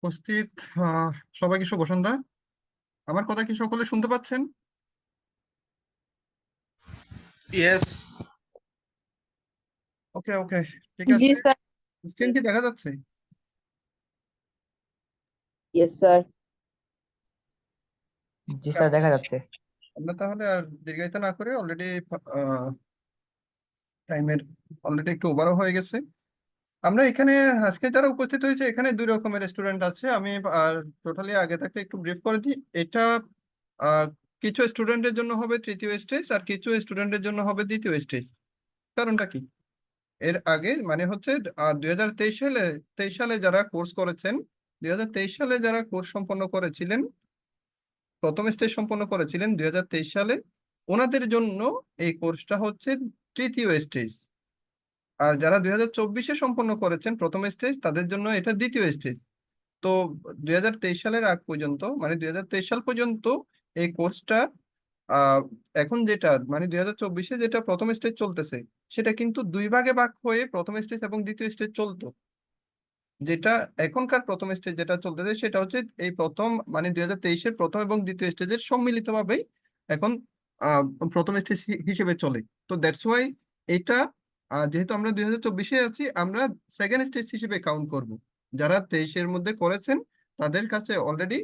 উপস্থিত সবাইকে শুভ সন্ধ্যা। আমার কথা কি সকলে শুনতে পাচ্ছেন? ইয়েস। ওকে ওকে, ঠিক জি আছে। স্যার। স্ক্রিন কি দেখা যাচ্ছে? Yes sir. জি স্যার, দেখা যাচ্ছে। আমরা তাহলে আর দীর্ঘায়িত না করে টাইমের অলরেডি একটু ওভারও হয়ে গেছে। আমরা এখানে আজকে যারা উপস্থিত হয়েছে এখানে দুই রকমের স্টুডেন্ট আছে। আমি টোটালি আগে থাকতে একটু ব্রিফ করে দিই। এটা আহ, কিছু স্টুডেন্টের জন্য হবে তৃতীয় স্টেজ আর কিছু স্টুডেন্টের জন্য হবে দ্বিতীয় স্টেজ। কারণটা কি? এর আগে মানে হচ্ছে 2023 সালে যারা কোর্স করেছেন, 2023 সালে যারা কোর্স সম্পন্ন করেছিলেন, প্রথম স্টেজ সম্পন্ন করেছিলেন 2023 সালে, ওনাদের জন্য এই কোর্সটা হচ্ছে তৃতীয় স্টেজ। আর যারা 2024-এ সম্পন্ন করেছেন প্রথম স্টেজ, তাদের জন্য এটা দ্বিতীয় স্টেজ। তো 2023 সালের আগ পর্যন্ত মানে 2023 সাল পর্যন্ত এই কোর্সটা আহ এখন যেটা মানে 2024-এ যেটা প্রথম স্টেজ চলতেছে, সেটা কিন্তু দুই ভাগে ভাগ হয়ে প্রথম স্টেজ এবং দ্বিতীয় স্টেজ চলতো। যেটা এখনকার প্রথম স্টেজ যেটা চলতেছে সেটা হচ্ছে এই প্রথম মানে 2023-এর প্রথম এবং দ্বিতীয় স্টেজের সম্মিলিতভাবেই এখন আহ, প্রথম স্টেজ হিসেবে চলে। তো দ্যাটস ওয়াই এটা যেহেতু আমরা 2024-এ আছি, আমরা সেকেন্ড স্টেজ হিসেবে কাউন্ট করব। যারা 23-এর মধ্যে করেছেন তাদের কাছে অলরেডি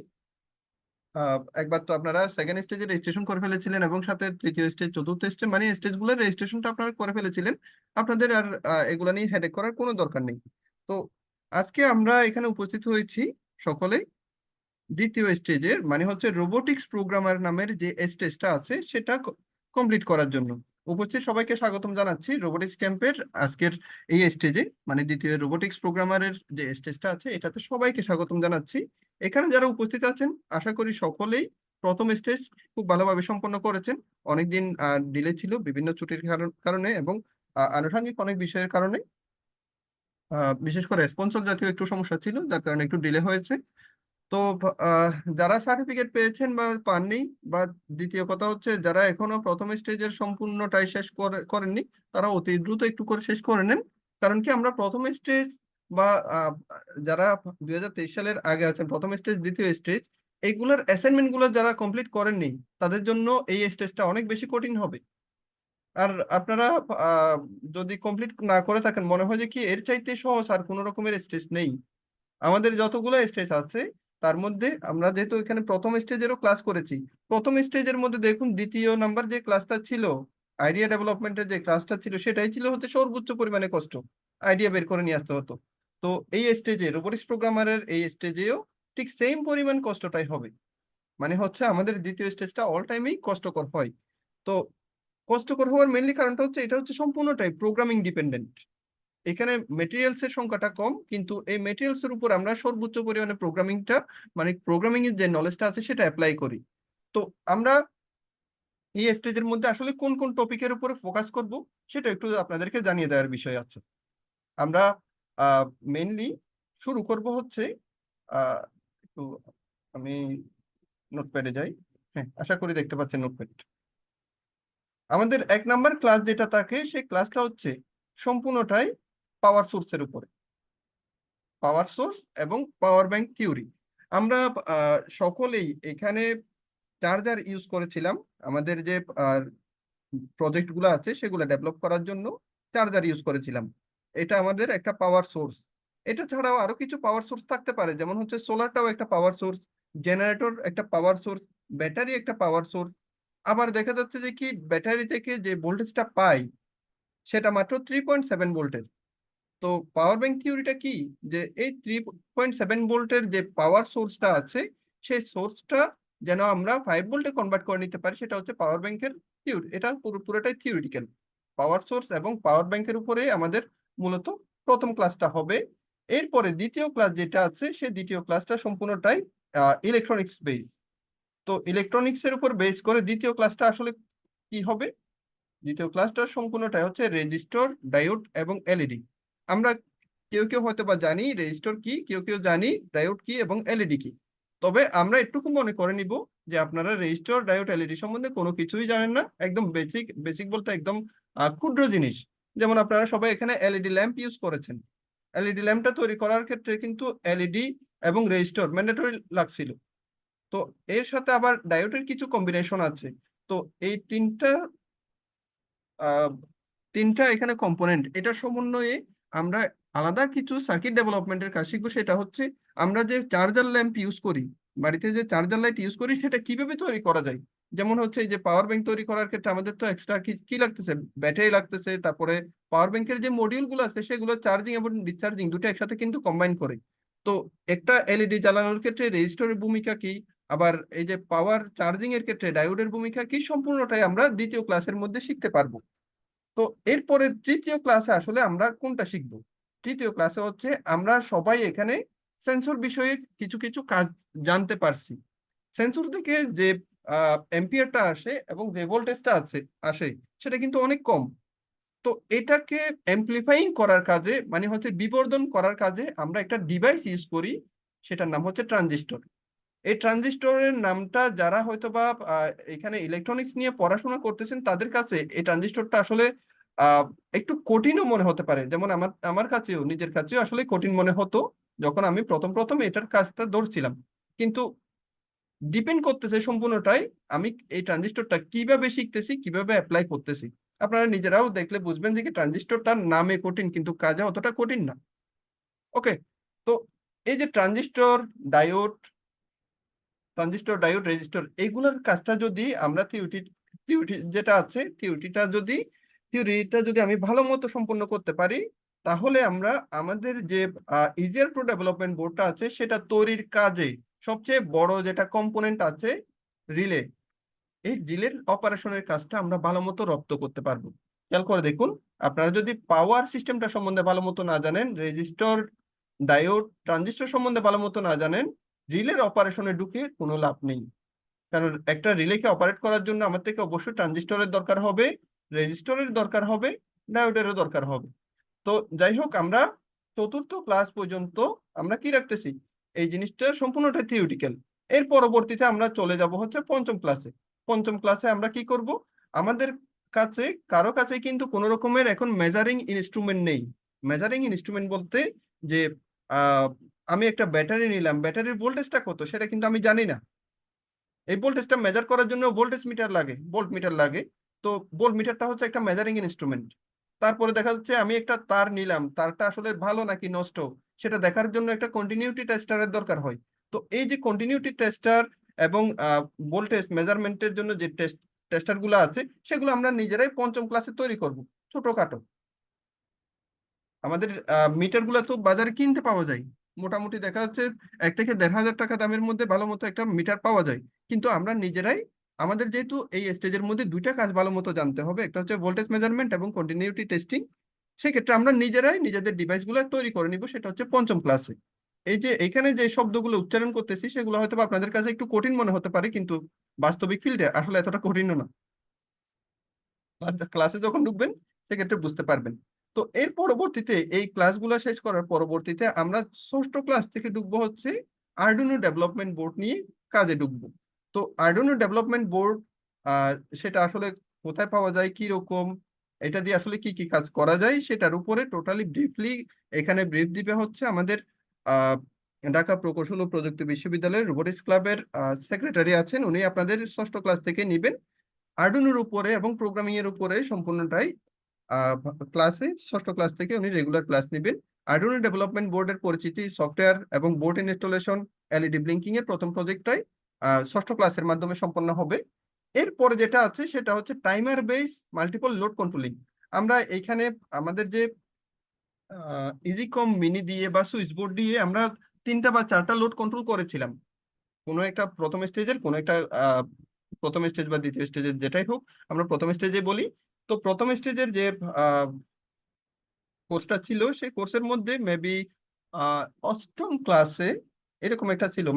একবার তো আপনারা সেকেন্ড স্টেজে রেজিস্ট্রেশন করে ফেলেছিলেন এবং সাথে তৃতীয় স্টেজ চতুর্থ স্টেজ মানে স্টেজগুলোর রেজিস্ট্রেশনটা আপনারা করে ফেলেছিলেন। আপনাদের আর এগুলা নিয়ে হেডেক করার কোনো দরকার নেই। তো আজকে আমরা এখানে উপস্থিত হয়েছি সকলেই দ্বিতীয় স্টেজের মানে হচ্ছে রোবোটিক্স প্রোগ্রামার নামের যে স্টেজটা আছে সেটা কমপ্লিট করার জন্য। উপস্থিত সবাইকে স্বাগতম জানাচ্ছি রোবোটিক্স ক্যাম্পের আজকের এই স্টেজে, মানে দ্বিতীয় রোবোটিক্স প্রোগ্রামারের যে স্টেজটা আছে এটাতে সবাইকে স্বাগতম জানাচ্ছি। এখানে যারা উপস্থিত আছেন আশা করি সকলেই প্রথম স্টেজ খুব ভালোভাবে সম্পন্ন করেছেন। অনেকদিন ডিলে ছিল বিভিন্ন ছুটির কারণে এবং আনুষঙ্গিক অনেক বিষয়ের কারণে, বিশেষ করে স্পন্সর জাতীয় একটু সমস্যা ছিল যার কারণে একটু ডিলে হয়েছে। তো আহ, যারা সার্টিফিকেট পেয়েছেন বা পাননি, বা দ্বিতীয় কথা হচ্ছে যারা এখনো প্রথম স্টেজের সম্পূর্ণটাই শেষ করেননি, তারা অতি দ্রুত একটু করে শেষ করে নেন। কারণ কি আমরা প্রথম স্টেজ বা যারা 2023 সালের আগে আছেন প্রথম স্টেজ দ্বিতীয় স্টেজ, এইগুলোর অ্যাসাইনমেন্ট গুলো যারা কমপ্লিট করেননি তাদের জন্য এই স্টেজটা অনেক বেশি কঠিন হবে। আর আপনারা আহ, যদি কমপ্লিট না করে থাকেন মনে হয় যে কি এর চাইতে সহজ আর কোনো রকমের স্টেজ নেই। আমাদের যতগুলো স্টেজ আছে তার মধ্যে আমরা যেহেতু এখানে প্রথম স্টেজেরও ক্লাস করেছি, প্রথম স্টেজের মধ্যে দেখুন দ্বিতীয় নাম্বার যে ক্লাসটা ছিল, আইডিয়া ডেভেলপমেন্টের যে ক্লাসটা ছিল, সেটাই ছিল হচ্ছে সর্বোচ্চ পরিমাণে কষ্ট। আইডিয়া বের করে নিয়ে আসতে হতো। তো এই স্টেজে রোবোটিক্স প্রোগ্রামারের এই স্টেজেও ঠিক সেম পরিমাণ কষ্টটাই হবে। মানে হচ্ছে আমাদের দ্বিতীয় স্টেজটা অল টাইমেই কষ্টকর হয়। তো কষ্টকর হওয়ার মেনলি কারণটা হচ্ছে এটা হচ্ছে সম্পূর্ণটাই প্রোগ্রামিং ডিপেন্ডেন্ট। এখানে মেটেরিয়ালস এর সংখ্যাটা কম, কিন্তু এই মেটেরিয়ালস এর উপর আমরা সর্বোচ্চ পরিমাণে প্রোগ্রামিংটা মানে প্রোগ্রামিং এর যে নলেজটা আছে সেটা অ্যাপ্লাই করি। তো আমরা এই স্টেজের মধ্যে আসলে কোন কোন টপিকের উপরে ফোকাস করব সেটা একটু আপনাদেরকে জানিয়ে দেওয়ার বিষয় আছে। আমরা মেইনলি শুরু করব হচ্ছে আহ, একটু আমি নোটপ্যাডে যাই। হ্যাঁ, আশা করি দেখতে পাচ্ছেন নোটপ্যাড। আমাদের 1 নাম্বার ক্লাস যেটা থাকে সেই ক্লাসটা হচ্ছে সম্পূর্ণটাই পাওয়ার সোর্সের উপরে, পাওয়ার সোর্স এবং পাওয়ার ব্যাংক থিওরি। আমরা সকলেই এখানে চার্জার ইউজ করেছিলাম। আমাদের যে প্রজেক্ট গুলো আছে সেগুলো ডেভেলপ করার জন্য চার্জার ইউজ করেছিলাম। এটা আমাদের একটা পাওয়ার সোর্স। এটা ছাড়াও আরো কিছু পাওয়ার সোর্স থাকতে পারে, যেমন হচ্ছে সোলারটাও একটা পাওয়ার সোর্স, জেনারেটর একটা পাওয়ার সোর্স, ব্যাটারি একটা পাওয়ার সোর্স। আবার দেখা যাচ্ছে যে কি ব্যাটারি থেকে যে ভোল্টেজটা পাই সেটা মাত্র 3.7 ভোল্টের। তো পাওয়ার ব্যাংক থিওরিটা কি, যে এই 3.7 ভোল্টের যে পাওয়ার সোর্সটা আছে সেই সোর্সটা যেন আমরা 5 ভোল্টে কনভার্ট করে নিতে পারি, সেটা হচ্ছে পাওয়ার ব্যাংকের থিওরি। এটা পুরোটাই থিওরিটিক্যাল। পাওয়ার সোর্স এবং পাওয়ার ব্যাংকের উপরে আমাদের মূলত প্রথম ক্লাসটা হবে। এরপরে দ্বিতীয় ক্লাস যেটা আছে সেই দ্বিতীয় ক্লাসটা সম্পূর্ণটাই ইলেকট্রনিক্স বেস। তো ইলেকট্রনিক্স এর উপর বেস করে দ্বিতীয় ক্লাসটা আসলে কি হবে, দ্বিতীয় ক্লাসটা সম্পূর্ণটাই হচ্ছে রেজিস্টর, ডায়োড এবং এলইডি। আমরা কেউ কেউ হয়তো বা জানি রেজিস্টর কি, কেউ কেউ জানি ডায়োড কি এবং এলইডি কি। তবে আমরা একটুকু মনে করে নিব যে আপনারা রেজিস্টর, ডায়োড, এলইডি সম্বন্ধে কোনো কিছুই জানেন না। একদম বেসিক, বেসিক বলতে একদম ক্ষুদ্র জিনিস। যেমন আপনারা সবাই এখানে এলইডি ল্যাম্প ইউজ করেছেন। এলইডি ল্যাম্পটা তৈরি করার ক্ষেত্রে কিন্তু এলইডি এবং রেজিস্টর ম্যান্ডেটরি লাগছিল। তো এর সাথে আবার ডায়োডের কিছু কম্বিনেশন আছে। তো এই আহ, তিনটা এখানে কম্পোনেন্ট, এটা সমন্বয়ে আমরা আলাদা কিছু সার্কিট ডেভেলপমেন্টের কাজ শিখবো। সেটা হচ্ছে আমরা যে চার্জার ল্যাম্প ইউজ করি, বাড়িতে যে চার্জার লাইট ইউজ করি, সেটা কিভাবে তৈরি করা যায়। যেমন হচ্ছে এই যে পাওয়ার ব্যাংক তৈরি করার ক্ষেত্রে আমাদের তো এক্সট্রা কি কি লাগতেছে, ব্যাটারি লাগতেছে, তারপরে পাওয়ার ব্যাংকের যে মডিউল গুলো আছে সেগুলো চার্জিং এবং ডিসচার্জিং দুটো একসাথে কিন্তু কম্বাইন করে। তো একটা এলইডি জ্বালানোর ক্ষেত্রে রেজিস্টরের ভূমিকা কি, আবার এই যে পাওয়ার চার্জিং এর ক্ষেত্রে ডায়োডের ভূমিকা কি, সম্পূর্ণটাই আমরা দ্বিতীয় ক্লাসের মধ্যে শিখতে পারবো। তো এরপরে তৃতীয় ক্লাসে আসলে আমরা কোনটা শিখবো? তৃতীয় ক্লাসে হচ্ছে আমরা সবাই এখানে সেন্সর বিষয়ে কিছু কিছু কাজ জানতে পারছি। সেন্সর থেকে যে এম্পিয়ারটা আসে এবং যে ভোল্টেজটা আসে সেটা কিন্তু অনেক কম। তো এটাকে এমপ্লিফাইং করার কাজে, মানে হচ্ছে বিবর্ধন করার কাজে আমরা একটা ডিভাইস ইউজ করি, সেটার নাম হচ্ছে ট্রানজিস্টর। এই ট্রানজিস্টরের নামটা যারা হয়তো বা এখানে ইলেকট্রনিক্স নিয়ে পড়াশোনা করতেছেন তাদের কাছে এই ট্রানজিস্টরটা আসলে আহ, একটু কঠিনও মনে হতে পারে। যেমন আমার আমার কাছেও, নিজের কাছেও আসলে কঠিন মনে হতো যখন আমি প্রথম প্রথম এটার কাজটা ধরছিলাম। কিন্তু ডিপেন্ড করতেছে সম্পূর্ণটাই আমি এই ট্রানজিস্টরটা কিভাবে শিখতেছি, কিভাবে অ্যাপ্লাই করতেছি। আপনারা নিজেরাও দেখলে বুঝবেন যে ট্রানজিস্টরটার নামে কঠিন কিন্তু কাজে অতটা কঠিন না। ওকে। তো এই যে ডায়োড ডায়োড রেজিস্টর এইগুলোর কাজটা যদি আমরা থিওরি যেটা আছে থিওরিটা যদি আমি ভালো মতো সম্পন্ন করতে পারি, তাহলে আমরা আমাদের যে ইজিয়ার টু ডেভেলপমেন্ট বোর্ডটা আছে সেটা তৈরির কাজে সবচেয়ে বড় যেটা কম্পোনেন্ট আছে, রিলে, এই রিলের অপারেশনের কাজটা আমরা ভালো মতো রপ্ত করতে পারবো। খেয়াল করে দেখুন, আপনারা যদি পাওয়ার সিস্টেমটা সম্বন্ধে ভালো মতো না জানেন, রেজিস্টর ডায়োড ট্রানজিস্টর সম্বন্ধে ভালো মতো না জানেন, রিলের অপারেশনে ঢুকে কোনো লাভ নেই। কারণ একটা রিলেকে অপারেট করার জন্য আমার থেকে অবশ্যই ট্রানজিস্টরের দরকার হবে, রেজিস্টরের দরকার হবে, ডায়োডেরও দরকার হবে। তো যাই হোক, আমরা চতুর্থ ক্লাস পর্যন্ত আমরা কি রাখতেছি, এই জিনিসটা সম্পূর্ণটা থিওরিটিক্যাল। এর পরবর্তীতে আমরা চলে যাব হচ্ছে পঞ্চম ক্লাসে। পঞ্চম ক্লাসে আমরা কি করব, আমাদের কাছে কারো কাছে কিন্তু কোনো রকমের এখন মেজারিং ইনস্ট্রুমেন্ট নেই। মেজারিং ইনস্ট্রুমেন্ট বলতে যে আহ, আমি একটা ব্যাটারি নিলাম, ব্যাটারির ভোল্টেজটা কত সেটা কিন্তু আমি জানি না। এই ভোল্টেজটা মেজার করার জন্য ভোল্টেজ মিটার লাগে, ভোল্ট মিটার লাগে। তো ভোল্ট মিটারটা হচ্ছে একটা মেজারিং ইনস্ট্রুমেন্ট। তারপরে দেখা যাচ্ছে আমি একটা তার নিলাম, তারটা আসলে ভালো নাকি নষ্ট সেটা দেখার জন্য একটা কন্টিনিউটি টেস্টারের দরকার হয়। তো এই যে কন্টিনিউটি টেস্টার এবং ভোল্টেজ মেজারমেন্টের জন্য যে টেস্টার গুলো আছে সেগুলো আমরা নিজেরাই পঞ্চম ক্লাসে তৈরি করব, ছোটখাটো। আমাদের মিটার গুলা তো বাজারে কিনতে পাওয়া যায়, মোটামুটি দেখা যাচ্ছে 1 থেকে 1,500 টাকা দামের মধ্যে ভালো মতো একটা মিটার পাওয়া যায়। কিন্তু আমরা নিজেরাই, আমাদের যেহেতু এই স্টেজের মধ্যে দুইটা কাজ ভালো মতো জানতে হবে, একটা হচ্ছে ভোল্টেজ মেজারমেন্ট এবং কন্টিনিউটি টেস্টিং, সেক্ষেত্রে আমরা নিজেরাই নিজেদের ডিভাইস গুলো তৈরি করে নিব, সেটা হচ্ছে পঞ্চম ক্লাসে। এই যে এখানে যে শব্দগুলো উচ্চারণ করতেছি সেগুলো হয়তো বা আপনাদের কাছে একটু কঠিন মনে হতে পারে, কিন্তু বাস্তবিক ফিল্ডে আসলে এতটা কঠিনও না। ক্লাসে যখন ঢুকবেন সেক্ষেত্রে বুঝতে পারবেন। তো এর পরবর্তীতে এই ক্লাসগুলো শেষ করার পরবর্তীতে আমরা ষষ্ঠ ক্লাস থেকে ঢুকবো হচ্ছে আরডুইনো ডেভেলপমেন্ট বোর্ড নিয়ে কাজে ঢুকবো। তো আরডুইনো ডেভেলপমেন্ট বোর্ড সেটা আসলে কোথায় পাওয়া যায়, কি রকম, এটা দিয়ে আসলে কি কি কাজ করা যায় সেটার উপরে টোটালি ব্রিফলি এখানে ব্রিফ দিবে হচ্ছে আমাদের আহ ঢাকা প্রকৌশল ও প্রযুক্তি বিশ্ববিদ্যালয়ের রোবোটিক্স ক্লাবের সেক্রেটারি আছেন, উনি আপনাদের ষষ্ঠ ক্লাস থেকে নিবেন আর্ডুনোর উপরে এবং প্রোগ্রামিং এর উপরে সম্পূর্ণটাই। ক্লাসে ষষ্ঠ ক্লাস থেকে উনি রেগুলার ক্লাস নেবেন। আর্ডুনো ডেভেলপমেন্ট বোর্ডের পরিচিতি, সফটওয়্যার এবং বোর্ড ইনস্টলেশন, এলইডি ব্লিঙ্কিং এর প্রথম প্রজেক্টটাই ষষ্ঠ ক্লাসের মাধ্যমে সম্পন্ন হবে। এরপরে যেটা আছে সেটা হচ্ছে timer base multiple load controlling. আমরা এইখানে আমাদের যে ইজিকম মিনি দিয়ে বা সুইচ বোর্ড দিয়ে আমরা 3টা বা 4টা লোড কন্ট্রোল করেছিলাম। কোনো একটা প্রথম স্টেজের কোনো একটা প্রথম স্টেজ বা দ্বিতীয় স্টেজের যেটাই হোক, আমরা প্রথম স্টেজে বলি। তো প্রথম স্টেজের যে কোর্সটা ছিল সেই কোর্সের মধ্যে মেবি অষ্টম ক্লাসে এরকম একটা ছিল,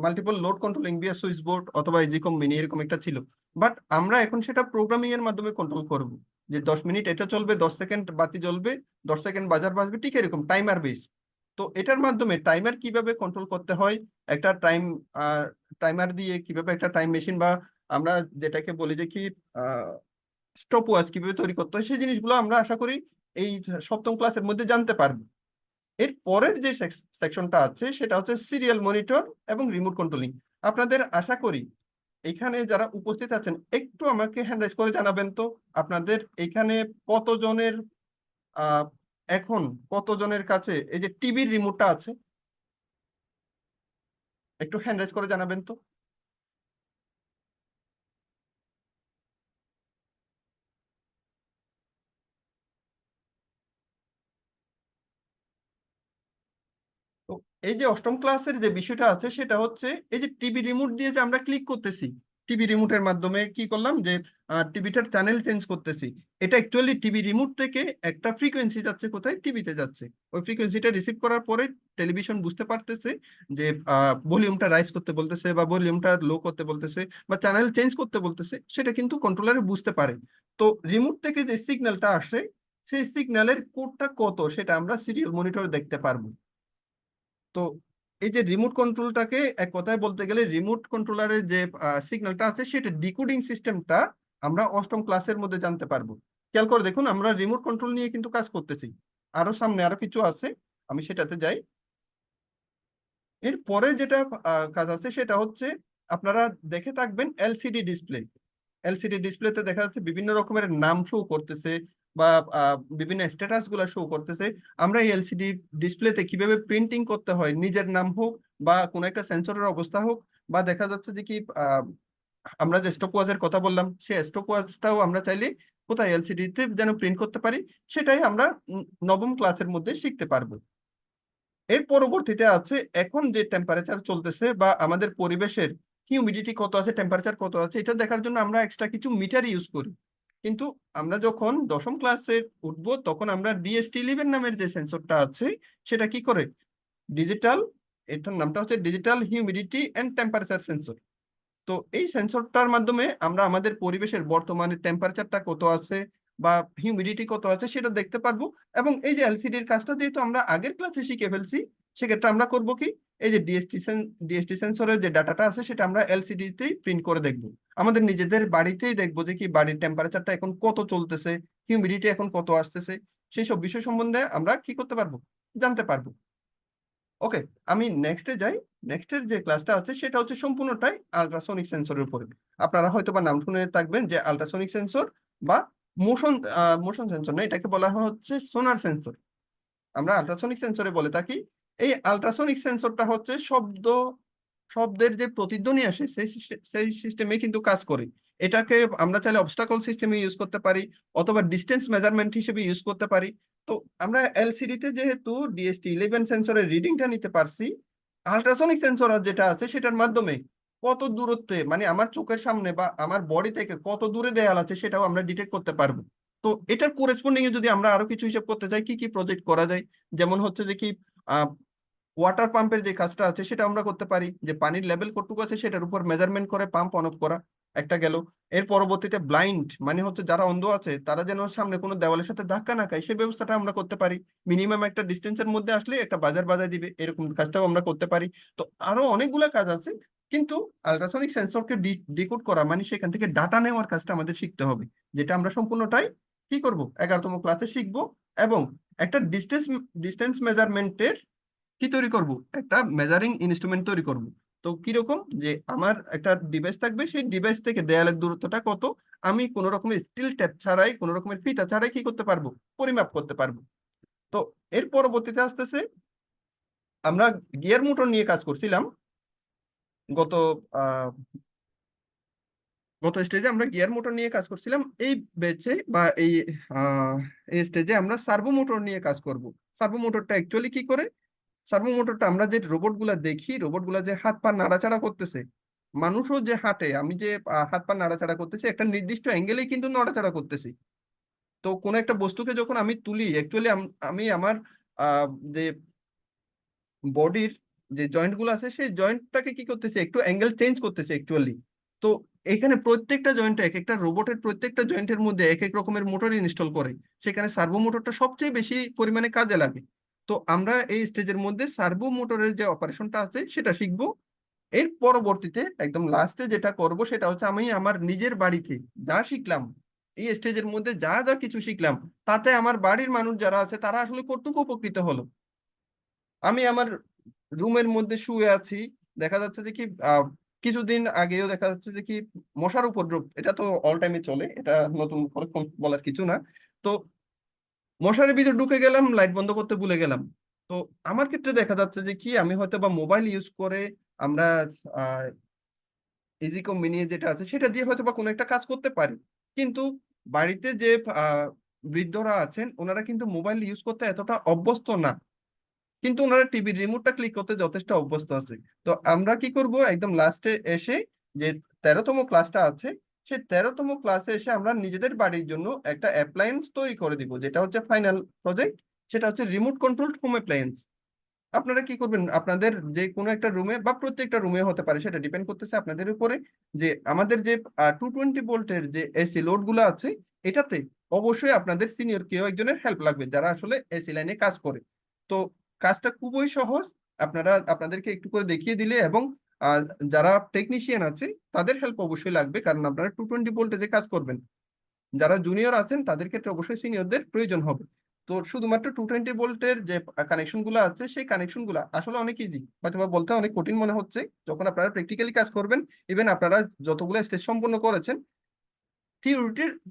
মাল্টিপল লোড কন্ট্রোলিং বিয়া সুইচ বোর্ড অথবা ইজিকম মিনি এরকম একটা ছিল। বাট আমরা এখন সেটা প্রোগ্রামিং এর মাধ্যমে কন্ট্রোল করব, যে 10 মিনিট এটা চলবে, 10 সেকেন্ড বাতি জ্বলবে, 10 সেকেন্ড বাজার বাজবে, ঠিক এরকম টাইমার বেস। তো এটার মাধ্যমে টাইমার কিভাবে কন্ট্রোল করতে হয়, একটা টাইমার দিয়ে কিভাবে একটা টাইম মেশিন বা আমরা যেটাকে বলি যে কি স্টপ ওয়াচ কিভাবে তৈরি করতে হয়, সেই জিনিসগুলো আমরা আশা করি এই সপ্তম ক্লাসের মধ্যে জানতে পারবো। এর পরের যে সেকশনটা আছে সেটা হচ্ছে সিরিয়াল মনিটর এবং রিমোট কন্ট্রোলিং। আপনাদের আশা করি এখানে যারা উপস্থিত আছেন একটু আমাকে হ্যান্ড রাইজ করে জানাবেন তো আপনাদের এখানে কতজনের আহ এখন কতজনের কাছে এই যে টিভির রিমোটটা আছে, একটু হ্যান্ড রাইজ করে জানাবেন তো। তো এই যে অষ্টম ক্লাসের যে বিষয়টা আছে সেটা হচ্ছে এই যে টিভি রিমোট দিয়ে যে আমরা ক্লিক করতেছি, টিভি রিমোটের মাধ্যমে কি করলাম যে টিভিটার চ্যানেল চেঞ্জ করতেছি, এটা অ্যাকচুয়ালি টিভি রিমোট থেকে একটা ফ্রিকোয়েন্সি যাচ্ছে কোথায়, টিভিতে যাচ্ছে। ওই ফ্রিকোয়েন্সিটা রিসিভ করার পরে টেলিভিশন বুঝতে পারতেছে যে ভলিউমটা রাইজ করতে বলতেছে বা ভলিউমটা লো করতে বলতেছে বা চ্যানেল চেঞ্জ করতে বলতেছে, সেটা কিন্তু কন্ট্রোলারে বুঝতে পারে। তো রিমোট থেকে যে সিগন্যালটা আসে সেই সিগন্যালের কোডটা কত সেটা আমরা সিরিয়াল মনিটরে দেখতে পারবো। তো এই যে রিমোট কন্ট্রোলটাকে এক কথায় বলতে গেলে রিমোট কন্ট্রোলারের যে সিগন্যালটা আছে সেটা ডিকোডিং সিস্টেমটা আমরা অষ্টম ক্লাসের মধ্যে জানতে পারবো। খেয়াল করে দেখুন আমরা রিমোট কন্ট্রোল নিয়ে কিন্তু কাজ করতেছি, আরো সামনে আরো কিছু আছে, আমি সেটাতে যাই। এর পরে যেটা কাজ আছে সেটা হচ্ছে আপনারা দেখে থাকবেন এলসিডি ডিসপ্লে। এলসিডি ডিসপ্লেতে দেখা যাচ্ছে বিভিন্ন রকমের নাম শো করতেছে বা বিভিন্ন স্ট্যাটাস গুলা শো করতেছে। আমরা এই এলসিডি ডিসপ্লেতে কিভাবে প্রিন্টিং করতে হয়, নিজের নাম হোক বা কোনো একটা সেন্সরের অবস্থা হোক, বা দেখা যাচ্ছে যে কি আমরা যে স্টপ ওয়াচের কথা বললাম সেই স্টপ ওয়াচটাও আমরা চাইলে কোথায় এলসিডি তে যেন প্রিন্ট করতে পারি, সেটাই আমরা নবম ক্লাসের মধ্যে শিখতে পারবো। এর পরবর্তীতে আছে এখন যে টেম্পারেচার চলতেছে বা আমাদের পরিবেশের হিউমিডিটি কত আছে, টেম্পারেচার কত আছে, এটা দেখার জন্য আমরা এক্সট্রা কিছু মিটার ইউজ করি। কিন্তু আমরা যখন দশম ক্লাসে উঠবো তখন আমরা ডিএসটি-11 নামের যে সেন্সরটা আছে সেটা কি করে, ডিজিটাল, এটার নামটা হচ্ছে digital humidity and temperature sensor. তো এই সেন্সরটার মাধ্যমে আমরা আমাদের পরিবেশের বর্তমানে টেম্পারেচারটা কত আছে বা হিউমিডিটি কত আছে সেটা দেখতে পারবো। এবং এই যে এলসিডির কাজটা যেহেতু আমরা আগের ক্লাসে শিখে ফেলছি, সেক্ষেত্রে আমরা করব কি, এই যে ডিএসটি সেন্সরের যে ডাটাটা আছে সেটা আমরা এলসিডি তেই প্রিন্ট করে দেখবো। আমাদের নিজেদের বাড়িতেই দেখবো যে কি বাড়ির টেম্পারেচারটা এখন কত চলতেছে, হিউমিডিটি এখন কত আসতেছে, সেই সব বিষয় সম্বন্ধে আমরা কি করতে পারবো, জানতে পারবো। ওকে, আমি নেক্সটে যাই। নেক্সটের যে ক্লাসটা আছে সেটা হচ্ছে সম্পূর্ণটাই আল্ট্রাসনিক সেন্সরের উপরে। আপনারা হয়তো বা নাম শুনে থাকবেন যে আল্ট্রাসনিক সেন্সর বা মোশন মোশন সেন্সর না, এটাকে বলা হয় হচ্ছে সোনার সেন্সর। আমরা আল্ট্রাসনিক সেন্সরে বলে থাকি। এই আল্ট্রাসনিক সেন্সরটা হচ্ছে শব্দের যে প্রতিধ্বনি আসে সেই সিস্টেমে কিন্তু কাজ করে। এটাকে আমরা চাইলে অবস্টাকল সিস্টেমে ইউজ করতে পারি অথবা ডিস্টেন্স মেজারমেন্ট হিসেবে ইউজ করতে পারি। তো আমরা এলসিডি তে যেহেতু ডিএসটি-11 সেন্সরের রিডিংটা নিতে পারছি, আল্ট্রাসনিক সেন্সর যেটা আছে সেটার মাধ্যমে কত দূরত্বে, মানে আমার চোখের সামনে বা আমার বডি থেকে কত দূরে দেয়াল আছে সেটাও আমরা ডিটেক্ট করতে পারবো। তো এটার কোরেসপন্ডিং এ যদি আমরা আরো কিছু হিসাব করতে চাই, কি কি প্রজেক্ট করা যায়, যেমন হচ্ছে যে কি ওয়াটার পাম্পের যে কাজটা আছে সেটা আমরা করতে পারি, যে পানির লেভেল কতটুকু আছে সেটার উপর মেজারমেন্ট করে পাম্প অন অফ করা, একটা গেল। এর পরবর্তীতে ব্লাইন্ড মানে হচ্ছে যারা অন্ধ আছে তারা যেন সামনে কোনো দেওয়ালের সাথে ধাক্কা না খায় সেই ব্যবস্থাটা আমরা করতে পারি। মিনিমাম একটা ডিস্টেন্সের মধ্যে আসলে একটা বাজার বাজায় দিবে, এরকম কাজটাও আমরা করতে পারি। তো আরো অনেকগুলা কাজ আছে, কিন্তু আল্ট্রাসনিক সেন্সরকে ডিকোড করা মানে সেখান থেকে ডাটা নেওয়ার কাজটা আমাদের শিখতে হবে, যেটা আমরা সম্পূর্ণটাই কি করব 11তম ক্লাসে শিখবো। এবং একটা ডিস্টেন্স মেজারমেন্টের কি তৈরি করব, একটা মেজারিং ইনস্ট্রুমেন্ট তৈরি করব। তো কিরকম, যে আমার একটা ডিভাইস থাকবে, সেই ডিভাইস থেকে দেয়ালের দূরত্বটা কত আমি কোন রকমের স্টিল ট্যাপ ছাড়াই, কোন রকমের ফিতা ছাড়াই কি করতে পারবো, পরিমাপ করতে পারবো। তো এর পরবর্তীতে আসতেছে আমরা গিয়ার মোটর নিয়ে কাজ করছিলাম। গত আহ গত স্টেজে আমরা গিয়ার মোটর নিয়ে কাজ করছিলাম, এই বেচে বা আহ এই স্টেজে আমরা সার্ভো মোটর নিয়ে কাজ করব। সার্ভো মোটরটা অ্যাকচুয়ালি কি করে, সার্ভো মোটরটা আমরা যে রোবট গুলা দেখি, রোবট গুলা যে হাত পা নাড়াচাড়া করতেছে, মানুষও যে হাঁটে, আমি যে হাত পা নাড়াচাড়া করতেছি একটা নির্দিষ্ট অ্যাঙ্গেলেই কিন্তু নড়াচাড়া করতেছি। তো কোনো একটা বস্তুকে যখন আমি তুলি অ্যাকচুয়ালি আমি আমার আহ, যে বডির যে জয়েন্ট গুলো আছে সেই জয়েন্টটাকে কি করতেছে, একটু অ্যাঙ্গেল চেঞ্জ করতেছে অ্যাকচুয়ালি। তো এখানে প্রত্যেকটা জয়েন্টে এক একটা রোবটের প্রত্যেকটা জয়েন্টের মধ্যে এক এক রকমের মোটর ইনস্টল করে, সেখানে সার্ভো মোটরটা সবচেয়ে বেশি পরিমাণে কাজে লাগে। তো আমরা এই স্টেজের মধ্যে সার্ভো মোটরের যে অপারেশনটা আছে সেটা শিখবো। এর পরবর্তীতে একদম লাস্টে যেটা করব সেটা হচ্ছে আমি আমার নিজের বাড়িতে যা শিখলাম, এই স্টেজের মধ্যে যা যা কিছু শিখলাম, তাতে আমার বাড়ির মানুষ যারা আছে তারা আসলে কতটুকু উপকৃত হলো। আমি আমার রুমের মধ্যে শুয়ে আছি, দেখা যাচ্ছে যে কি কিছুদিন আগেও দেখা যাচ্ছে যে কি মশার উপদ্রব, এটা তো অল টাইমে চলে, এটা নতুন করে বলার কিছু না। তো মশারির ভিতর ঢুকে গেলাম, লাইট বন্ধ করতে ভুলে গেলাম। তো আমার ক্ষেত্রে দেখা যাচ্ছে যে কি আমি হয়তো বা মোবাইল ইউজ করে আমরা ইজিকম মিনি যেটা আছে সেটা দিয়ে হয়তো বা কোনো একটা কাজ করতে পারি, কিন্তু বাড়িতে যে আহ, বৃদ্ধরা আছেন ওনারা কিন্তু মোবাইল ইউজ করতে এতটা অভ্যস্ত না, কিন্তু ওনারা টিভির রিমোটটা ক্লিক করতে যথেষ্ট অভ্যস্ত আছে। তো আমরা কি করব, একদম লাস্টে এসে যে 13তম ক্লাসটা আছে, সেই 13তম ক্লাসে এসে আমরা নিজেদের বাড়ির জন্য একটা অ্যাপ্লায়েন্স তৈরি করে দিব, যেটা হচ্ছে ফাইনাল প্রজেক্ট। সেটা হচ্ছে রিমোট কন্ট্রোলড হোম অ্যাপ্লায়েন্স। আপনারা কি করবেন, আপনাদের যে কোনো একটা রুমে বা প্রত্যেকটা রুমে হতে পারে, সেটা ডিপেন্ড করতেছে আপনাদের উপরে, যে আমাদের যে 220 ভোল্টের যে এসি লোড গুলো আছে, এটাতে অবশ্যই আপনাদের সিনিয়র কেউ একজনের হেল্প লাগবে যারা আসলে এসি লাইনে কাজ করে। তো কাজটা খুবই সহজ, আপনারা আপনাদেরকে একটু করে দেখিয়ে দিলে, এবং আহ, যারা টেকনিশিয়ান আছে তাদের হেল্প অবশ্যই লাগবে, কারণ আপনারা 220 ভোল্টে কাজ করবেন। যারা জুনিয়র আছেন তাদের ক্ষেত্রে অবশ্যই সিনিয়রদের প্রয়োজন হবে। তো শুধুমাত্র 220 ভোল্টের যে কানেকশন গুলো আছে সেই কানেকশন গুলা আসলে অনেক ইজি, হয়তো বা বলতে অনেক কঠিন মনে হচ্ছে, যখন আপনারা প্র্যাকটিক্যালি কাজ করবেন, ইভেন আপনারা যতগুলো স্টেজ সম্পন্ন করেছেন,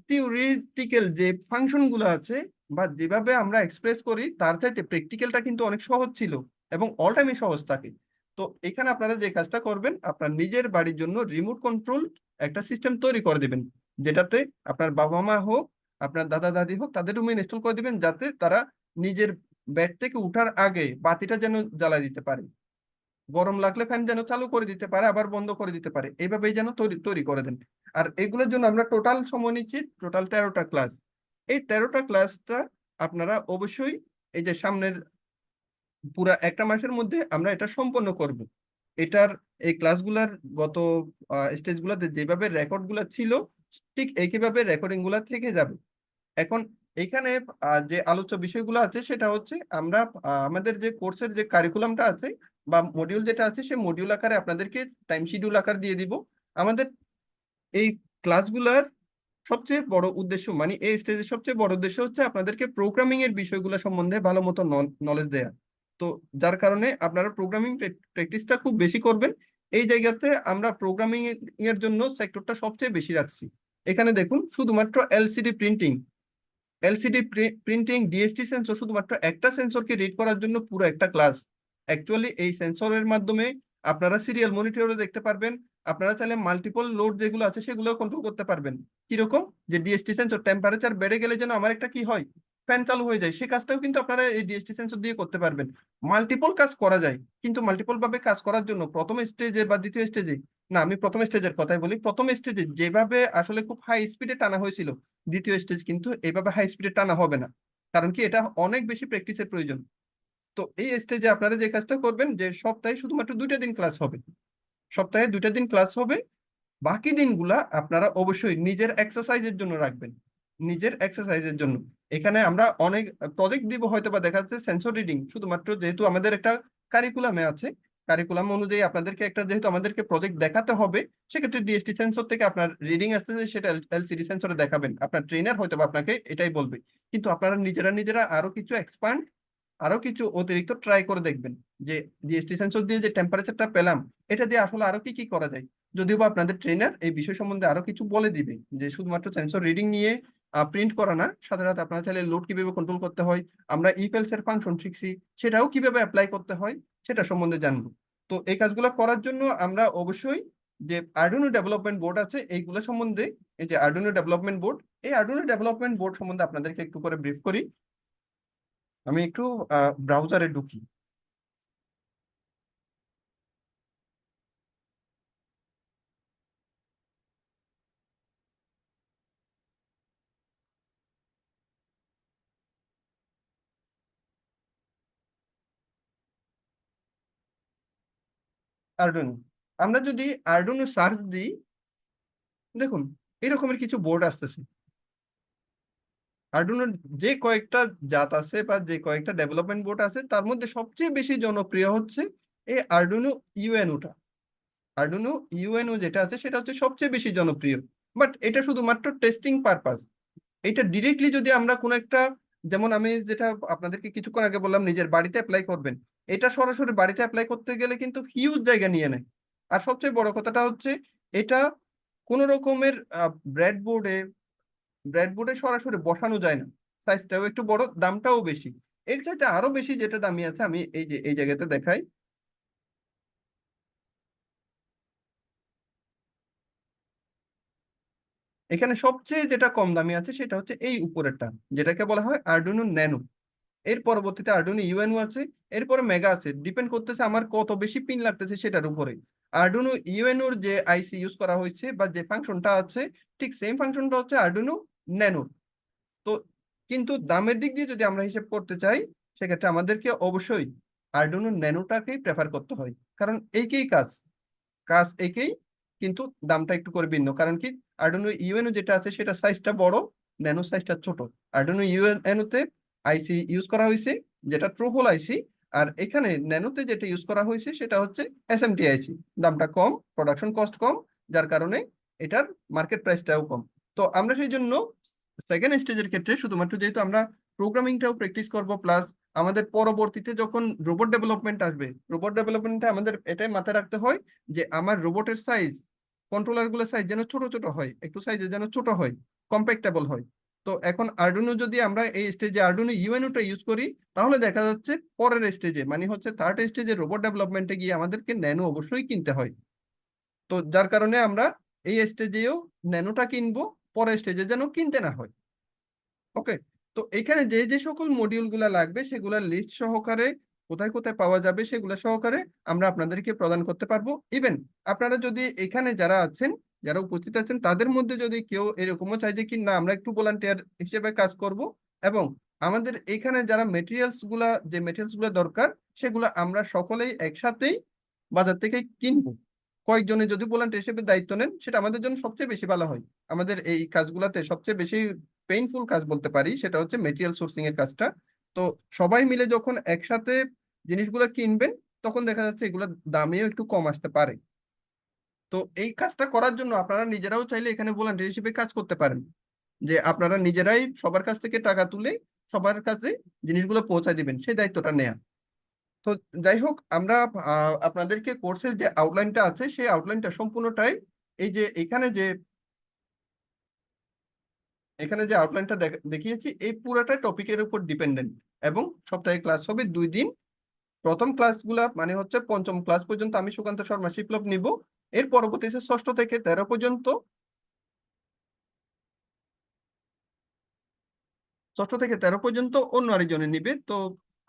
থিওরিটিক্যাল যে ফাংশন গুলো আছে বা যেভাবে আমরা এক্সপ্রেস করি তার চাইতে প্র্যাকটিক্যালটা কিন্তু অনেক সহজ ছিল, এবং অল টাইমে সহজ থাকে। তো এখানে আপনারা যে কাজটা করবেন, আপনার নিজের বাড়ির জন্য রিমোট কন্ট্রোল একটা সিস্টেম তৈরি করে দিবেন, যেটাতে আপনার বাবা মা হোক, আপনার দাদা দাদি হোক, তাদের রুমে ইনস্টল করে দিবেন, যাতে তারা নিজের বেড থেকে উঠার আগে বাতিটা যেন জ্বালা দিতে পারে, গরম লাগলে ফ্যান যেন চালু করে দিতে পারে, আবার বন্ধ করে দিতে পারে, এইভাবেই যেন তৈরি তৈরি করে দেন। আর এগুলোর জন্য আমরা টোটাল সময় নিচ্ছি, টোটাল 13টা ক্লাস। এই 13টা ক্লাসটা আপনারা অবশ্যই এই যে সামনের পুরা একটা মাসের মধ্যে আমরা এটা সম্পন্ন করব। এটার এই ক্লাসগুলার গত স্টেজগুলোতে যেভাবে রেকর্ড গুলা ছিল, ঠিক একইভাবে রেকর্ডিং গুলা থেকে যাবে। এখন এখানে যে আলোচ্য বিষয়গুলো আছে সেটা হচ্ছে আমরা আমাদের যে কোর্সের যে কারিকুলামটা আছে বা মডিউল যেটা আছে, সেই মডিউল আকারে আপনাদেরকে টাইম শিডিউল আকার দিয়ে দিব। আমাদের এই ক্লাসগুলার সবচেয়ে বড় উদ্দেশ্য, মানে এই স্টেজের সবচেয়ে বড় উদ্দেশ্য হচ্ছে আপনাদেরকে প্রোগ্রামিং এর বিষয়গুলো সম্বন্ধে ভালো মতো নলেজ দেয়া। তো যার কারণে আপনারা প্রোগ্রামিং প্র্যাকটিসটা খুব বেশি করবেন। এই জায়গাতে আমরা প্রোগ্রামিং এর জন্য সেক্টরটা সবচেয়ে বেশি রাখছি। এখানে দেখুন, শুধুমাত্র LCD printing, LCD printing, DST sensor, শুধুমাত্র একটা সেন্সরকে রিড করার জন্য পুরো একটা ক্লাস। অ্যাকচুয়ালি এই সেন্সরের মাধ্যমে আপনারা সিরিয়াল মনিটরও দেখতে পারবেন, আপনারা চাইলে মাল্টিপল লোড যেগুলো আছে সেগুলো কন্ট্রোল করতে পারবেন। কিরকম, যে ডিএসটি সেন্সর টেম্পারেচার বেড়ে গেলে যেন আমার একটা কি হয়, ফ্যান চালু হয়ে যায়, সেই কাজটাও কিন্তু আপনারা এই ডিএসটি সেন্সর দিয়ে করতে পারবেন। মাল্টিপল কাজ করা যায়, কিন্তু মাল্টিপল ভাবে কাজ করার জন্য প্রথম স্টেজে বা দ্বিতীয় স্টেজে, না আমি প্রথম স্টেজের কথাই বলি, প্রথম স্টেজে যেভাবে আসলে খুব হাই স্পিডে টানা হয়েছিল, দ্বিতীয় স্টেজ কিন্তু এইভাবে হাই স্পিডে টানা হবে না, কারণ কি এটা অনেক বেশি প্র্যাকটিসের প্রয়োজন। তো এই স্টেজে আপনারা যে কাজটা করবেন, যে সপ্তাহে শুধুমাত্র 2টা দিন ক্লাস হবে, সপ্তাহে 2টা দিন ক্লাস হবে। বাকি দিনগুলা আপনারা অবশ্যই নিজের এক্সারসাইজের জন্য রাখবেন, নিজের এক্সারসাইজের জন্য। এখানে আমরা অনেক প্রজেক্ট দিব, হয়তো বা দেখা যাচ্ছে সেন্সর রিডিং, শুধুমাত্র যেহেতু আমাদের একটা কারিকুলামে আছে, কারিকুলাম অনুযায়ী আপনাদেরকে একটা যেহেতু আমাদেরকে প্রজেক্ট দেখাতে হবে, সেক্ষেত্রে ডিএসটি সেন্সর থেকে আপনার রিডিং আসতেছে, সেটা এলসিডি সেন্সরে দেখাবেন, আপনার ট্রেনার হয়তো বা আপনাকে এটাই বলবে। কিন্তু আপনারা নিজেরা নিজেরা আরো কিছু এক্সপান্ড, আরো কিছু অতিরিক্ত ট্রাই করে দেখবেন, যে ডিএসটি সেন্সর দিয়ে যে টেম্পারেচারটা পেলাম, এটা দিয়ে আসলে আরো কি কি করা যায়। যদিও বা আপনাদের ট্রেনার এই বিষয় সম্বন্ধে আরো কিছু বলে দিবে, যে শুধুমাত্র সেন্সর রিডিং নিয়ে প্রিন্ট করা না, সাথে সাথে আপনারা চাইলে লোড কিভাবে কন্ট্রোল করতে হয়, আমরা ইফেলস এর ফাংশন শিখছি, সেটাও কিভাবে অ্যাপ্লাই করতে হয় সেটা সম্বন্ধে জানবো। তো এই কাজগুলো করার জন্য আমরা অবশ্যই যে আর্ডুইনো ডেভেলপমেন্ট বোর্ড আছে এইগুলো সম্বন্ধে, এই যে আর্ডুইনো ডেভেলপমেন্ট বোর্ড, এই আর্ডুইনো ডেভেলপমেন্ট বোর্ড সম্বন্ধে আপনাদেরকে একটু করে ব্রিফ করি। আমি একটু ব্রাউজারে ঢুকি। আর্ডুইনো, আমরা যদি আর্ডুইনো সার্চ দিই, দেখুন এরকমের কিছু বোর্ড আসতেছে। আর্ডুইনোর যে কয়েকটা জাত আছে বা যে কয়েকটা ডেভেলপমেন্ট বোর্ড আছে, তার মধ্যে সবচেয়ে বেশি জনপ্রিয় হচ্ছে এই আর্ডুইনো ইউএনওটা। আর্ডুইনো ইউএনও যেটা আছে সেটা হচ্ছে সবচেয়ে বেশি জনপ্রিয়, বাট এটা শুধুমাত্র টেস্টিং পারপাস। এটা ডিরেক্টলি যদি আমরা কোনো একটা, যেমন আমি যেটা আপনাদেরকে কিছুক্ষণ আগে বললাম, নিজের বাড়িতে অ্যাপ্লাই করবেন, এটা সরাসরি বাড়িতে অ্যাপ্লাই করতে গেলে কিন্তু হিউজ জায়গা নিয়ে নেয়। আর সবচেয়ে বড় কথাটা হচ্ছে এটা কোনো রকমের ব্রেডবোর্ডে সরাসরি বসানো যায় না। সাইজটাও একটু বড়, দামটাও বেশি। এর চাইতে আরো বেশি যেটা দামি আছে, আমি এই যে এই জায়গাতে দেখাই। এখানে সবচেয়ে যেটা কম দামি আছে সেটা হচ্ছে এই উপরেরটা, যেটাকে বলা হয় আরডুইনো ন্যানো। এর পরবর্তীতে আরডুইনো ইউএনও আছে, এরপরে মেগা আছে। ডিপেন্ড করতেছে আমার কত বেশি পিন লাগতেছে সেটার উপরে। আরডুইনো ইউএনওর যে আইসি ইউজ করা হয়েছে বা যে ফাংশনটা আছে, ঠিক সেম ফাংশনটা হচ্ছে আরডুইনো ন্যানো। তো কিন্তু দামের দিক দিয়ে যদি আমরা হিসেব করতে চাই, সেক্ষেত্রে আমাদেরকে অবশ্যই আরডুইনো ন্যানোটাকেই প্রেফার করতে হয়। কারণ এইকেই কাজ কাজ একেই, কিন্তু দামটা একটু করে ভিন্ন। কারণ কি, আরডুইনো ইউএনও যেটা আছে সেটা সাইজটা বড়, ন্যানো সাইজটা ছোট। আরডুইনো ইউএনও তে আইসি ইউজ করা হয়েছে যেটা ট্রু হোল আইসি, আর এখানে ন্যানোতে যেটা ইউজ করা হয়েছে সেটা হচ্ছে এসএমটি আইসি। দামটা কম, প্রোডাকশন কস্ট কম, যার কারণে এটার মার্কেট প্রাইসটাও কম। তো আমরা সেই জন্য সেকেন্ড স্টেজের ক্ষেত্রে শুধুমাত্র, যেহেতু আমরা প্রোগ্রামিংটাও প্র্যাকটিস করব, প্লাস আমাদের পরবর্তীতে যখন রোবট ডেভেলপমেন্ট আসবে, রোবট ডেভেলপমেন্টে আমাদের এটাই মাথায় রাখতে হয় যে আমার রোবটের সাইজ, কন্ট্রোলার গুলোর সাইজ যেন ছোট ছোট হয়, একটু সাইজে যেন ছোট হয়, কম্প্যাক্টেবল হয়। তো এখন আরডুইনো যদি আমরা এই স্টেজে আরডুইনো ইউএনওটা ইউজ করি, তাহলে দেখা যাচ্ছে পরের স্টেজে, মানে হচ্ছে থার্ড স্টেজে রোবট ডেভেলপমেন্টে গিয়ে আমাদেরকে ন্যানো অবশ্যই কিনতে হয়। তো যার কারণে আমরা এই স্টেজেও ন্যানোটা কিনবো, পরের স্টেজে যেন কিনতে না হয়। ওকে। তো এখানে যে যে সকল মডিউল গুলা লাগবে সেগুলোর লিস্ট সহকারে, কোথায় কোথায় পাওয়া যাবে সেগুলো সহকারে আমরা আপনাদেরকে প্রদান করতে পারবো। ইভেন আপনারা যদি এখানে যারা আছেন, যারা উপস্থিত আছেন, তাদের মধ্যে যদি কেউ এরকমও চাই যে কি না আমরা একটু ভলান্টিয়ার হিসেবে কাজ করব, এবং আমাদের এখানে যারা মেটেরিয়ালস গুলো দরকার, সেগুলো আমরা সকলেই একসাথেই বাজার থেকে কিনবো, কয়েকজনে যদি ভলান্টিয়ার হিসেবে দায়িত্ব নেন, সেটা আমাদের জন্য সবচেয়ে বেশি ভালো হয়। আমাদের এই কাজগুলাতে সবচেয়ে বেশি পেইনফুল কাজ বলতে পারি সেটা হচ্ছে মেটেরিয়াল সোর্সিং এর কাজটা। তো সবাই মিলে যখন একসাথে জিনিসগুলো কিনবেন, তখন দেখা যাচ্ছে এগুলোর দামেও একটু কম আসতে পারে। তো এই কাজটা করার জন্য আপনারা নিজেরাও চাইলে এখানে ভলান্টিয়ার হিসেবে কাজ করতে পারেন, যে আপনারা নিজেরাই সবার কাছ থেকে টাকা তুলে সবার কাছে জিনিসগুলো পৌঁছায় দিবেন, সেই দায়িত্বটা নেয়া। তো যাই হোক, আমরা আপনাদেরকে কোর্সের যে আউটলাইনটা আছে সেই আউটলাইনটা সম্পূর্ণটাই এই যে এখানে যে আউটলাইনটা দেখিয়েছি, এই পুরাটা টপিকের উপর ডিপেন্ডেন্ট। এবং সপ্তাহে ক্লাস হবে 2 দিন। প্রথম ক্লাসগুলা মানে হচ্ছে পঞ্চম ক্লাস পর্যন্ত আমি সুকান্ত শর্মা শিপলব নিব। এর পরবর্তীতে ষষ্ঠ থেকে 13 পর্যন্ত, অন্য আরেকজনে নিবে। তো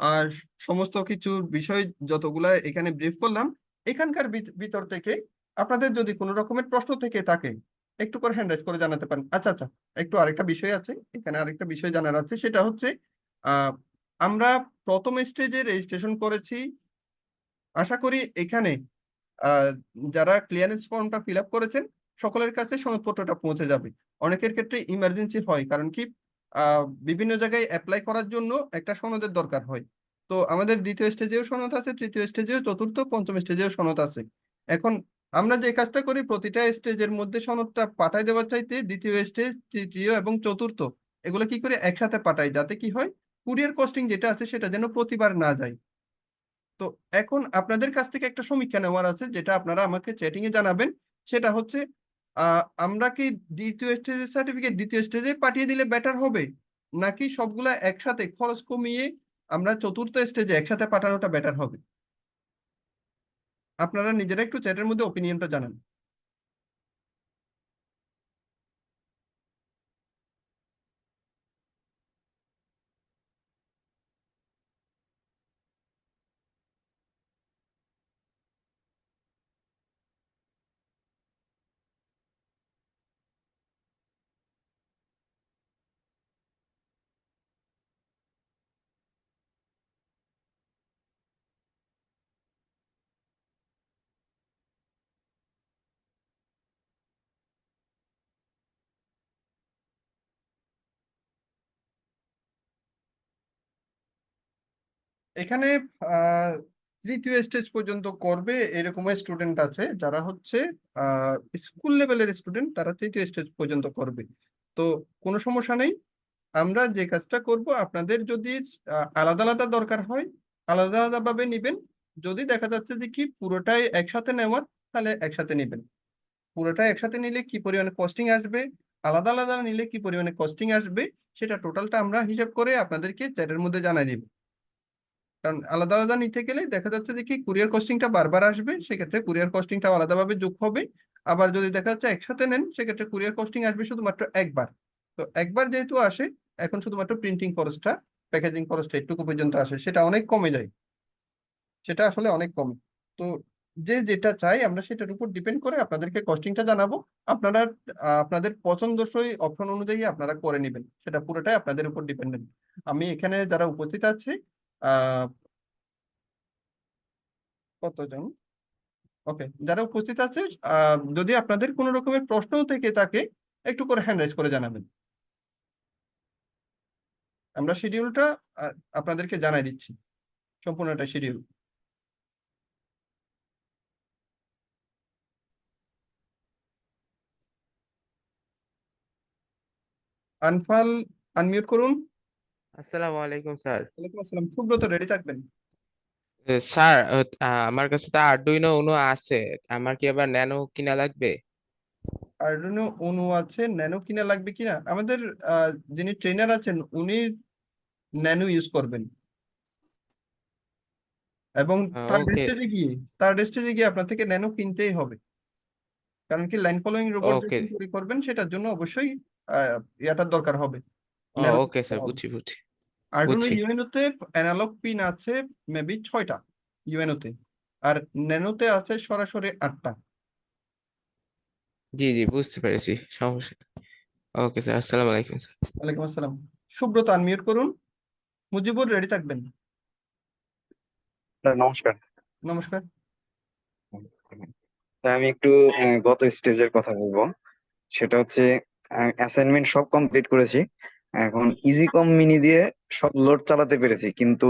আর সমস্ত কিছুর বিষয় যতগুলা এখানে ব্রিফ করলাম, এখানকার ভিতর থেকে আপনাদের যদি কোনো রকমের প্রশ্ন থেকে থাকে, একটু করে হ্যান্ড রাইজ করে জানাতে পারেন। আচ্ছা আচ্ছা, একটু আরেকটা বিষয় আছে, এখানে আরেকটা বিষয় জানার আছে, সেটা হচ্ছে আহ আমরা প্রথম স্টেজে রেজিস্ট্রেশন করেছি। আশা করি এখানে আহ, যারা ক্লিয়ারেন্স ফর্মটা ফিল আপ করেছেন, সকলের কাছে সনদপত্রটা পৌঁছে যাবে। অনেকের ক্ষেত্রে ইমার্জেন্সি হয়, কারণ কি বিভিন্ন জায়গায় অ্যাপ্লাই করার জন্য একটা সনদের দরকার হয়। তো আমাদের দ্বিতীয় স্টেজেও সনদ আছে, তৃতীয় স্টেজেও, চতুর্থ, পঞ্চম স্টেজেও সনদ আছে। এখন আমরা যে কাজটা করি, প্রতিটা স্টেজের মধ্যে সনদটা পাঠাই দেওয়ার চাইতে দ্বিতীয় স্টেজ, তৃতীয় এবং চতুর্থ এগুলো কি করে একসাথে পাঠাই, যাতে কি হয়, কুরিয়ার কস্টিং যেটা আছে সেটা যেন প্রতিবার না যায়। তো এখন আপনাদের কাছ থেকে একটা সমীক্ষা নেওয়ার আছে, যেটা আপনারা আমাকে চ্যাটিং এ জানাবেন। সেটা হচ্ছে আমরা কি দ্বিতীয় স্টেজের সার্টিফিকেট দ্বিতীয় স্টেজে পাঠিয়ে দিলে বেটার হবে, নাকি সবগুলা একসাথে খরচ কমিয়ে আমরা চতুর্থ স্টেজে একসাথে পাঠানোটা বেটার হবে? আপনারা নিজেরা একটু চ্যাটের মধ্যে ওপিনিয়নটা জানান। এখানে আহ তৃতীয় স্টেজ পর্যন্ত করবে এরকম স্টুডেন্ট আছে, যারা হচ্ছে স্কুল লেভেলের স্টুডেন্ট, তারা তৃতীয় স্টেজ পর্যন্ত করবে। তো কোনো সমস্যা নেই। আমরা যে কাজটা করব, আপনাদের যদি আলাদা আলাদা দরকার হয়, আলাদা আলাদা ভাবে নিবেন। যদি দেখা যাচ্ছে যে কি পুরোটাই একসাথে নেওয়ার, তাহলে একসাথে নিবেন। পুরোটাই একসাথে নিলে কি পরিমাণে কস্টিং আসবে, আলাদা আলাদা নিলে কি পরিমাণে কস্টিং আসবে, সেটা টোটালটা আমরা হিসাব করে আপনাদেরকে চ্যাটের মধ্যে জানাই দিব। কারণ আলাদা আলাদা নিতে গেলে দেখা যাচ্ছে যে কি কুরিয়ার কস্টিংটা বারবার আসবে, সেক্ষেত্রে কুরিয়ার কস্টিংটা আলাদাভাবে যোগ হবে। আবার যদি দেখা যাচ্ছে একসাথে নেন, সেক্ষেত্রে কুরিয়ার কস্টিং আসবে শুধুমাত্র একবার। তো একবার যেহেতু আসে, এখন শুধুমাত্র প্রিন্টিং খরচটা, প্যাকেজিং খরচটা একটুকু পর্যন্ত আসে, সেটা অনেক কমে যায়। সেটা আসলে অনেক কমে। তো যে যেটা চাই আমরা সেটার উপর ডিপেন্ড করে আপনাদেরকে কস্টিংটা জানাবো। আপনারা আপনাদের পছন্দসই অপশন অনুযায়ী আপনারা করে নেবেন, সেটা পুরোটাই আপনাদের উপর ডিপেন্ডেন্ট। আমি এখানে যারা উপস্থিত আছে, আহ কতজন, ওকে, যারা উপস্থিত আছে, যদি আপনাদের কোনো রকমের প্রশ্ন থেকে থাকে, একটু করে হ্যান্ড রাইজ করে জানাবেন। আমরা শিডিউলটা আপনাদেরকে জানাই দিচ্ছি, সম্পূর্ণটা শিডিউল। আনফাল, আনমিউট করুন। আসসালামু আলাইকুম স্যার। ওয়ালাইকুম আসসালাম। সুব্রত, রেডি থাকবেন। স্যার আমার কাছে তো আরডুইনো উনো আছে, আমার কি আবার ন্যানো কিনা লাগবে? আরডুইনো উনো আছে, ন্যানো কিনা লাগবে কিনা, আমাদের যিনি ট্রেনার আছেন উনি ন্যানো ইউজ করবেন। এবং ওকে তার স্টেজে গিয়ে আপনার থেকে ন্যানো কিনতেই হবে। কারণ কি লাইন ফলোয়িং রোবট ওকে যখন তৈরি করবেন, সেটার জন্য অবশ্যই ইয়াটার দরকার হবে, ন্যানো ওকে দরকার স্যার, হবে। বুঝছি বুঝছি আরডুইনো বুঝছি। ইউএনও-তে অ্যানালগ পিন আছে মেবি 6টা ইউএনও-তে, আর ন্যানোতে আছে সরাসরি 8টা। জি জি, বুঝতে পেরেছি, সমস্যা নেই। ওকে স্যার, আসসালামু আলাইকুম স্যার। ওয়ালাইকুম আসসালাম। সুব্রত, আনমিউট করুন। মুজিবুর, রেডি থাকবেন। স্যার নমস্কার। নমস্কার। তা আমি একটু গত স্টেজের কথা বলবো। সেটা হচ্ছে অ্যাসাইনমেন্ট সব কমপ্লিট করেছি। এখন ইজি কম মিনি দিয়ে সব লোড চালাতে পেরেছি, কিন্তু